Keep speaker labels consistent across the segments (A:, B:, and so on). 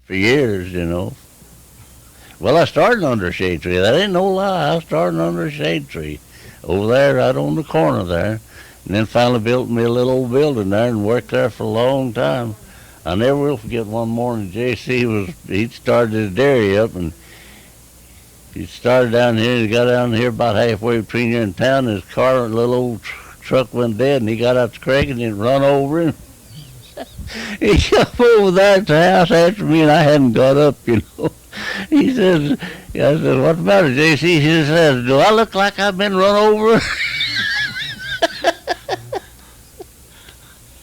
A: for years, you know. Well, I started under a shade tree. That ain't no lie. I started under a shade tree over there, right on the corner there, and then finally built me a little old building there and worked there for a long time. I never will forget one morning. He started his dairy up, and he started down here. He got down here about halfway between here and town. And his car, little old truck, went dead, and he got out the creek and it run over him. He come over there at the house after me, and I hadn't got up, you know. He says, I said, "What's the matter, J.C.?" He says, "Do I look like I've been run over?"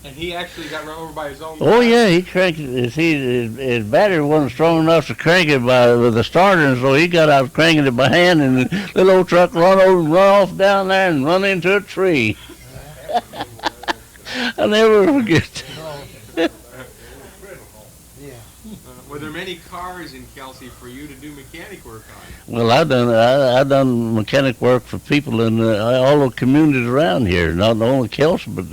B: And he actually got run over by his own car?
A: Oh, yeah, he cranked it. His battery wasn't strong enough to crank it with a starter, and so he got out cranking it by hand, and the little old truck run over and run off down there and run into a tree. I'll never forget that.
B: Were there many cars in Kelsey for you to do mechanic work on?
A: Well, I done mechanic work for people in all the communities around here, not only Kelsey, but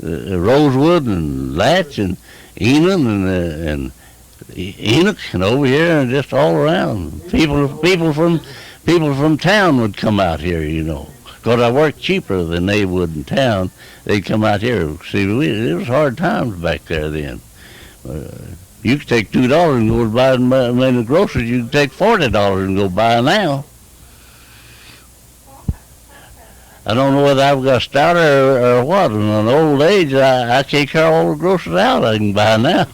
A: Rosewood and Latch and Engemann and Enoch and over here and just all around. People from town would come out here, you know, because I worked cheaper than they would in town. They'd come out here. See, it was hard times back there then. You could take $2 and go buy the groceries. You could take $40 and go buy now. I don't know whether I've got stouter or what. In an old age, I can't carry all the groceries out I can buy now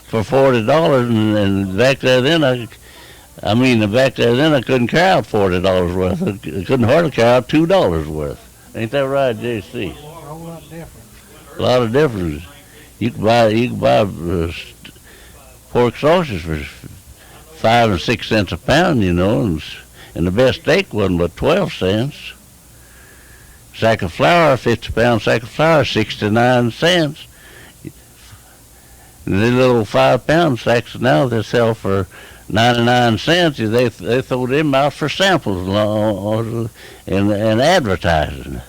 A: for $40. And back there then, back there then I couldn't carry out $40 worth. I couldn't hardly carry out $2 worth. Ain't that right, J.C.?
C: A whole lot different.
A: A lot of difference. You can buy pork sausage for 5 and 6 cents a pound, you know, and the best steak wasn't but 12 cents. Sack of flour, 50-pound sack of flour, 69 cents. And the little 5-pound sacks now they sell for 99 cents. They throw them out for samples and advertising.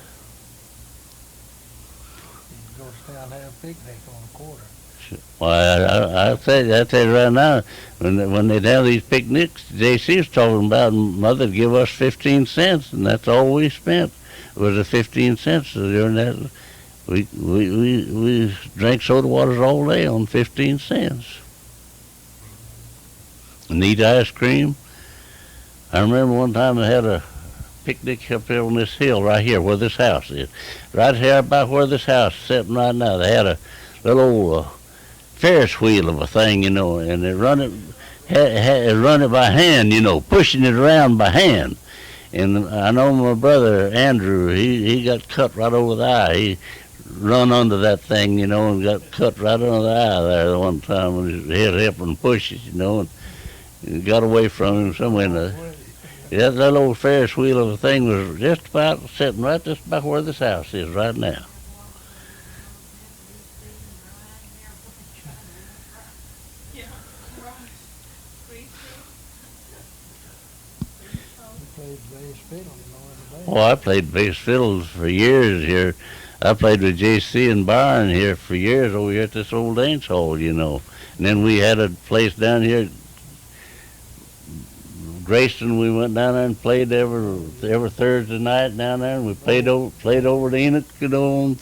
A: Well, I tell you right now, when they'd have these picnics, J.C. was talking about, Mother'd give us 15 cents, and that's all we spent was the 15 cents. So during that, we drank soda waters all day on 15 cents. And eat ice cream. I remember one time I had a picnic up here on this hill right here where this house is. Right here about where this house is sitting right now. They had a little old Ferris wheel of a thing, you know, and they run it by hand, you know, pushing it around by hand. And I know my brother Andrew, he got cut right over the eye. He run under that thing, you know, and got cut right under the eye there the one time when his head up and pushes, you know, and got away from him somewhere. That little old Ferris wheel of a thing was just about sitting right just about where this house is right now. Oh, I played bass fiddles for years here. I played with J.C. and Byron here for years over here at this old dance hall, you know. And then we had a place down here, Grayston. We went down there and played every Thursday night down there, and we played over the Enoch, you know.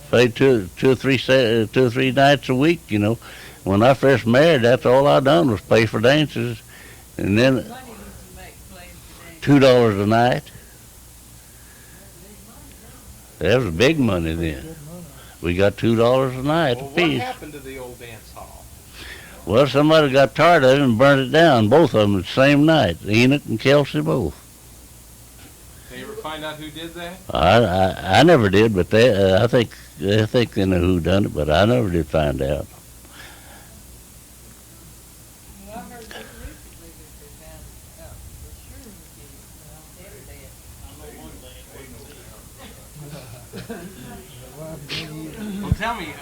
A: Played two or three nights a week, you know. When I first married, that's all I done was play for dances, and then $2 a night. That was big money then. We got $2 a night
B: Well,
A: apiece.
B: what happened to the old dance hall?
A: Well, somebody got tired of it and burned it down, both of them the same night, Enoch and Kelsey both.
B: Did you ever find out who did that?
A: I never did, but I think they know who done it, but I never did find out.
B: Well, tell me,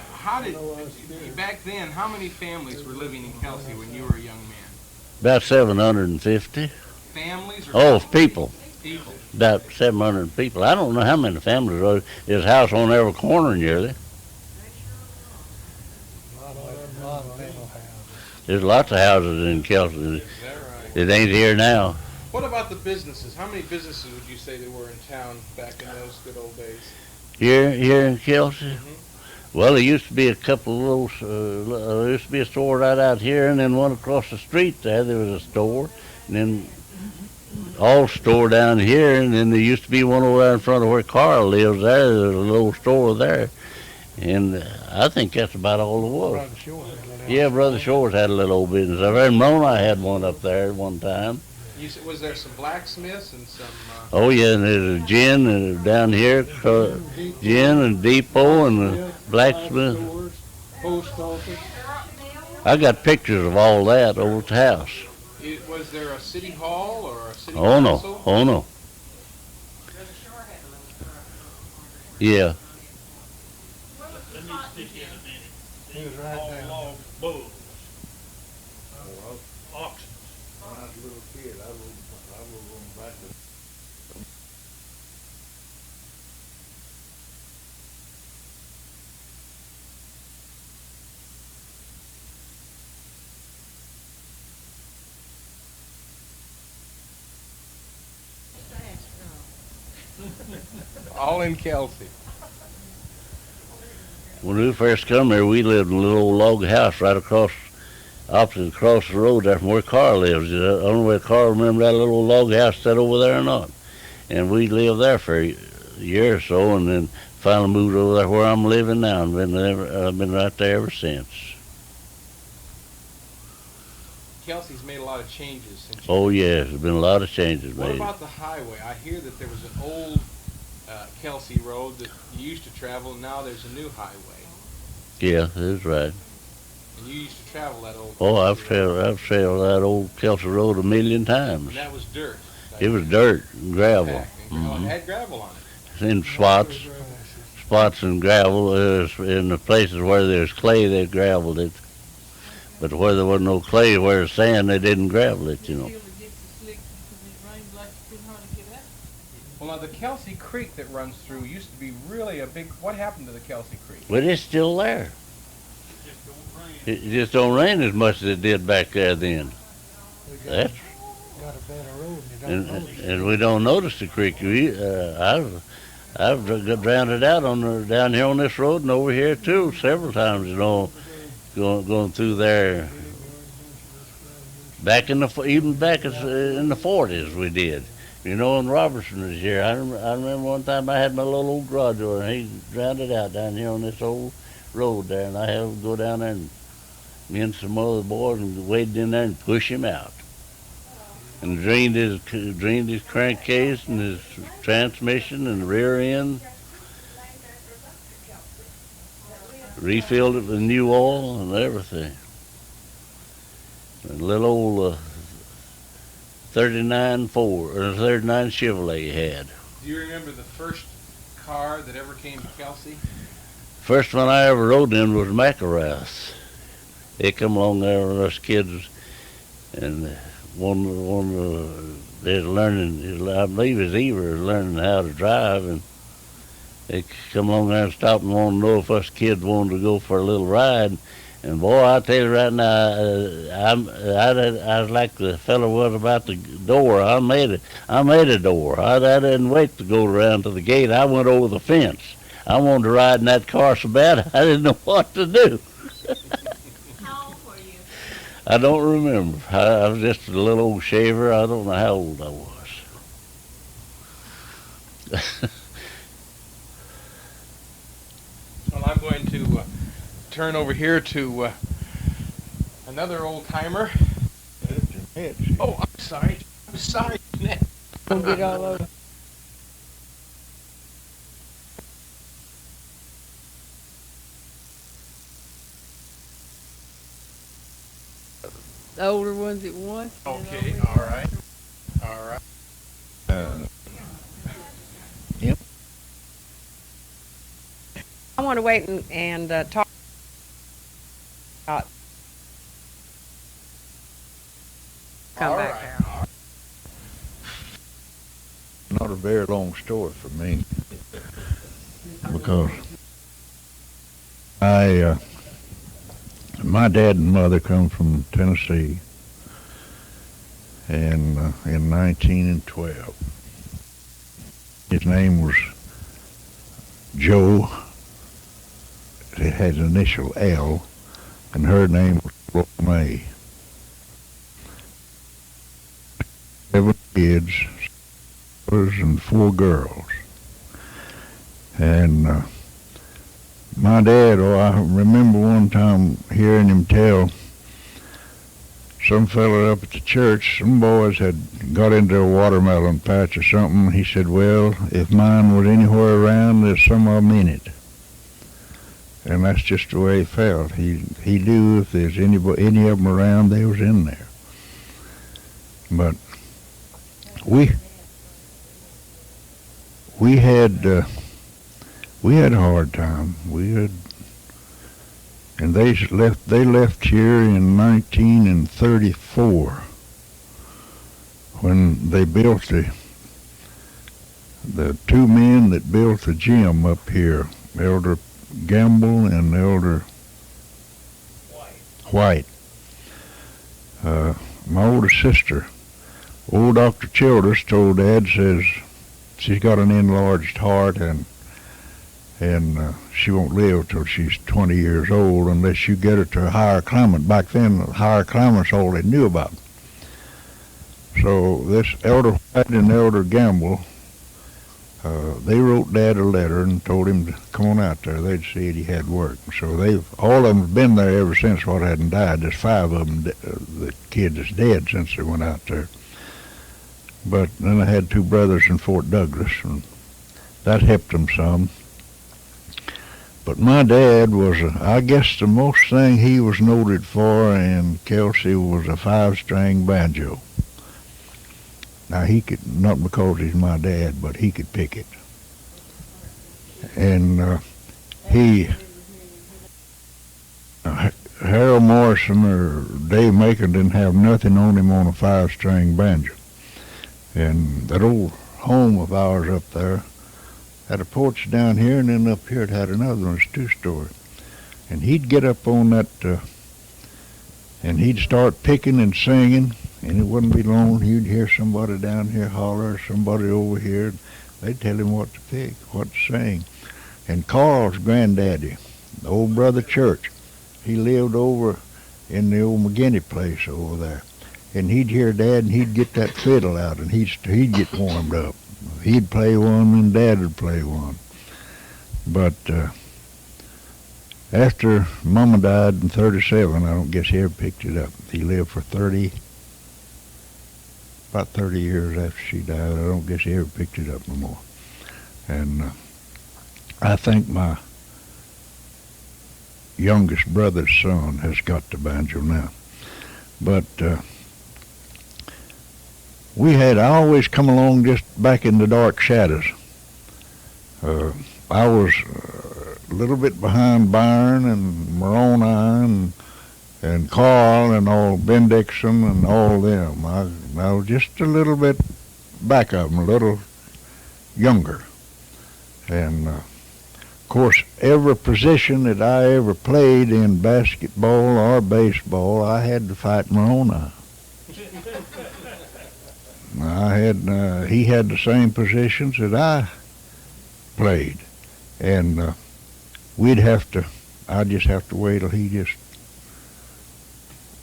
B: back then, how many families were living in Kelsey when you were a young man?
A: About 750.
B: Families or
A: Oh, people.
B: people?
A: About 700 people. I don't know how many families. There's a house on every corner nearly. There's lots of houses in Kelsey.
B: Is that right?
A: It ain't here now.
B: What about the businesses? How many businesses would you say there were in town back in those good old days?
A: Here in Kelsey?
B: Mm-hmm.
A: Well, there used to be a couple of those, there used to be a store right out here, and then one across the street there was a store, and then all store down here, and then there used to be one over there in front of where Carl lives there. There's a little store there, and I think that's about all there was.
C: Brother Shore had a little
A: Yeah, Brother Shores had a little old business up there, and Mona had one up there at one time.
B: Was there some blacksmiths and some?
A: Oh yeah, and there's a gin down here, gin and depot and the blacksmith.
C: stores, post office.
A: I got pictures of all that over at the house.
B: Was there a city hall or a city
A: Oh no,
B: council?
A: oh no. Yeah.
C: He was right down.
D: Long bulls. Oxen.
E: When I was a little kid, I was on back to
B: All in Kelsey.
A: When we first come here, we lived in a little old log house right opposite across the road there from where Carl lives. I don't know whether Carl remember that little log house set over there or not. And we lived there for a year or so, and then finally moved over there where I'm living now, and I've been right there ever since.
B: Kelsey's made a lot of changes since.
A: Oh yes, there's been a lot of changes
B: What
A: made.
B: about the highway? I hear that there was an old Kelsey Road that you used to travel, and now there's a new highway.
A: Yeah, that's right.
B: And you used to travel that old.
A: Oh, I've
B: Kelsey Road.
A: traveled that old Kelsey Road a million times.
B: And that was dirt.
A: It was dirt and gravel.
B: Packed and gravel. It had gravel on it.
A: In spots and gravel. In the places where there's clay, they gravelled it. But where there wasn't no clay, where there's sand, they didn't gravel it, you know.
B: Well, now the Kelsey Creek that runs through used to be really a big. What happened to the Kelsey Creek?
A: But it's still there. It just don't rain as much as it did back there then. That's
C: Got a better road and you don't notice it.
A: and we don't notice the creek. I've drowned it out down here on this road and over here too several times. You know, going through there. Even back in the 40s we did. You know, when Robertson was here, I remember one time I had my little old garage door, and he drowned it out down here on this old road there, and I had to go down there and me and some other boys and waded in there and push him out. And drained his crankcase and his transmission and the rear end. Refilled it with new oil and everything. And a little old 39 Chevrolet he had.
B: Do you remember the first car that ever came to Kelsey?
A: First one I ever rode in was McElrath. They come along there with us kids, and they're learning. I believe it's Heber learning how to drive, and they come along there and stop and want to know if us kids wanted to go for a little ride. And boy, I tell you right now, I was like the fellow was about the door. I made a door. I didn't wait to go around to the gate. I went over the fence. I wanted to ride in that car so bad I didn't know what to do.
F: How old were you?
A: I don't remember. I was just a little old shaver. I don't know how old I was.
B: Well, I'm going to turn over here to another old timer. Oh, I'm sorry. I'm sorry, Jeanette.
C: Don't get all over.
F: The older ones at once.
B: Okay, all right. All right.
F: I want to wait and talk about. Come
B: All
F: back
B: right.
F: there.
E: not a very long story for me because I My dad and mother come from Tennessee, and in 1912. His name was Joe. It had an initial L, and her name was Lola May. 7 kids, brothers and 4 girls. And my dad, I remember one time hearing him tell some fella up at the church, some boys had got into a watermelon patch or something. He said, well, if mine was anywhere around, there's some of them in it. And that's just the way he felt. He knew if there's any of them around, they was in there. But we had a hard time. And they left here in 1934 when they built the 2 men that built the gym up here, Elder Gamble and Elder White. My older sister, old Dr. Childers, told Dad, says she's got an enlarged heart and she won't live till she's 20 years old unless you get her to a higher climate. Back then, the higher climate's all they knew about. So this Elder White and Elder Gamble, they wrote Dad a letter and told him to come on out there. They'd see he had work. So all of them have been there ever since what hadn't died. There's 5 of them, the kid is dead since they went out there. But then I had 2 brothers in Fort Douglas, and that helped them some. But my dad was, I guess the most thing he was noted for in Kelsey was a 5-string banjo. Now he could, not because he's my dad, but he could pick it. And Harold Morrison or Dave Macon didn't have nothing on him on a 5-string banjo. And that old home of ours up there had a porch down here, and then up here it had another one, it's 2-story. And he'd get up on that, and he'd start picking and singing, and it wouldn't be long, he'd hear somebody down here holler, somebody over here. They'd tell him what to pick, what to sing. And Carl's granddaddy, the old brother Church, he lived over in the old McGinney place over there. And he'd hear Dad, and he'd get that fiddle out, and he'd get warmed up. He'd play one, and Dad would play one. But after Mama died in 37, I don't guess he ever picked it up. He lived for about 30 years after she died. I don't guess he ever picked it up no more. And I think my youngest brother's son has got the banjo now. But I always come along just back in the dark shadows. I was a little bit behind Byron and Moroni and Carl and all, Ben Dixon and all them. I was just a little bit back of them, a little younger. And of course, every position that I ever played in basketball or baseball, I had to fight Moroni. He had the same positions that I played, and I'd just have to wait till he just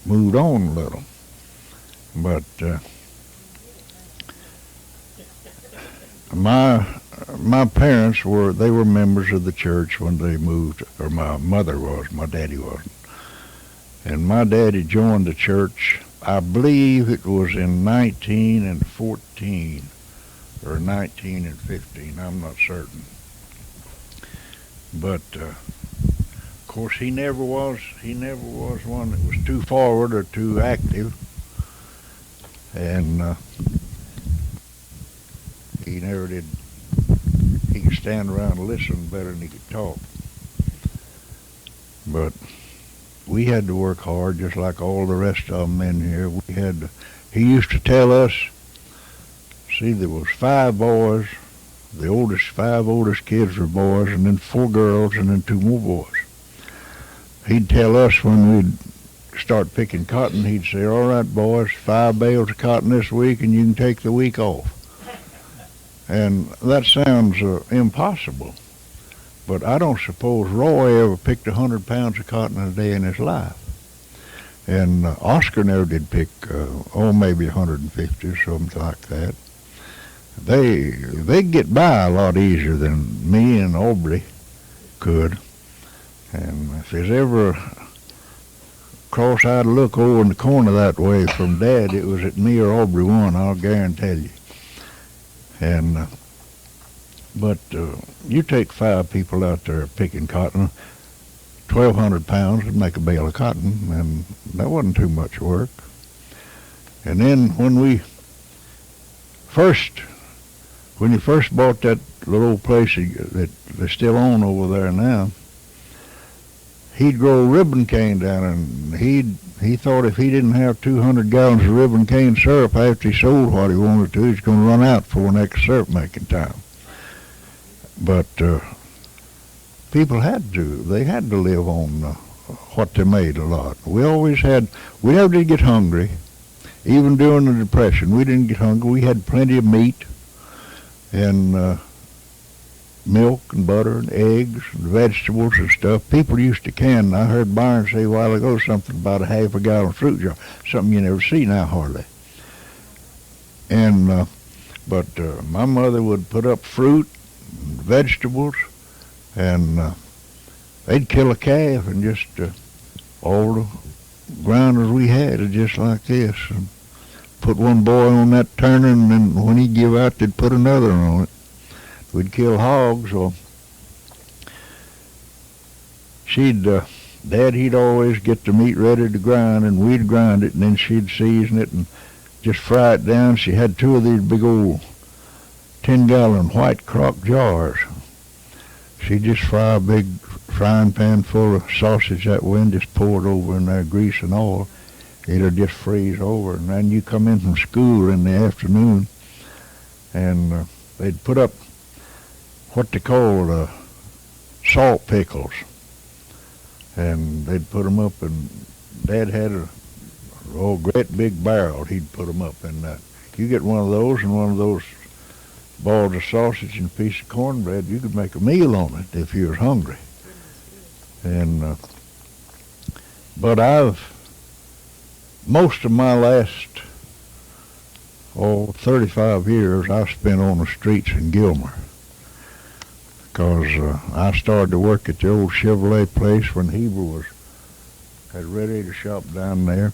E: moved on a little. But my parents were members of the church when they moved, or my mother was, my daddy wasn't. And my daddy joined the church, I believe it was in 1914 or 1915, I'm not certain. But of course he never was one that was too forward or too active. And he never did. He could stand around and listen better than he could talk. But we had to work hard just like all the rest of them in here. He used to tell us, see, there was 5 boys, the 5 oldest kids were boys, and then 4 girls, and then 2 more boys. he'd tell us when we'd start picking cotton, he'd say, all right, boys, 5 bales of cotton this week and you can take the week off. And that sounds impossible. But I don't suppose Roy ever picked 100 pounds of cotton a day in his life. And Oscar never did pick, maybe 150 or something like that. They get by a lot easier than me and Aubrey could. And if there's ever a cross-eyed look over in the corner that way from Dad, it was at me or Aubrey one, I'll guarantee you. And but you take 5 people out there picking cotton, 1,200 pounds would make a bale of cotton, and that wasn't too much work. And then when you first bought that little old place that they still own over there now, he'd grow ribbon cane down, and he thought if he didn't have 200 gallons of ribbon cane syrup after he sold what he wanted to, he's going to run out for next syrup making time. But people had to live on what they made a lot. We never did get hungry. Even during the Depression, we didn't get hungry. We had plenty of meat and milk and butter and eggs and vegetables and stuff. People used to can. I heard Byron say a while ago something about a half a gallon fruit jar, something you never see now hardly. And but my mother would put up fruit and vegetables, and they'd kill a calf and just all the grinders we had are just like this. And put one boy on that turner, and then when he'd give out, they'd put another on it. We'd kill hogs, or Dad, he'd always get the meat ready to grind, and we'd grind it, and then she'd season it and just fry it down. She had 2 of these big old 10-gallon white crock jars. She'd just fry a big frying pan full of sausage that way and just pour it over in there, grease and oil. It'll just freeze over, and then you come in from school in the afternoon, and they'd put up what they called salt pickles, and they'd put them up, and Dad had a great big barrel. He'd put them up in that. You get one of those and one of those balls of sausage and a piece of cornbread, you could make a meal on it if you was hungry. And but most of my last 35 years I spent on the streets in Gilmer, because I started to work at the old Chevrolet place when Heber had ready to shop down there.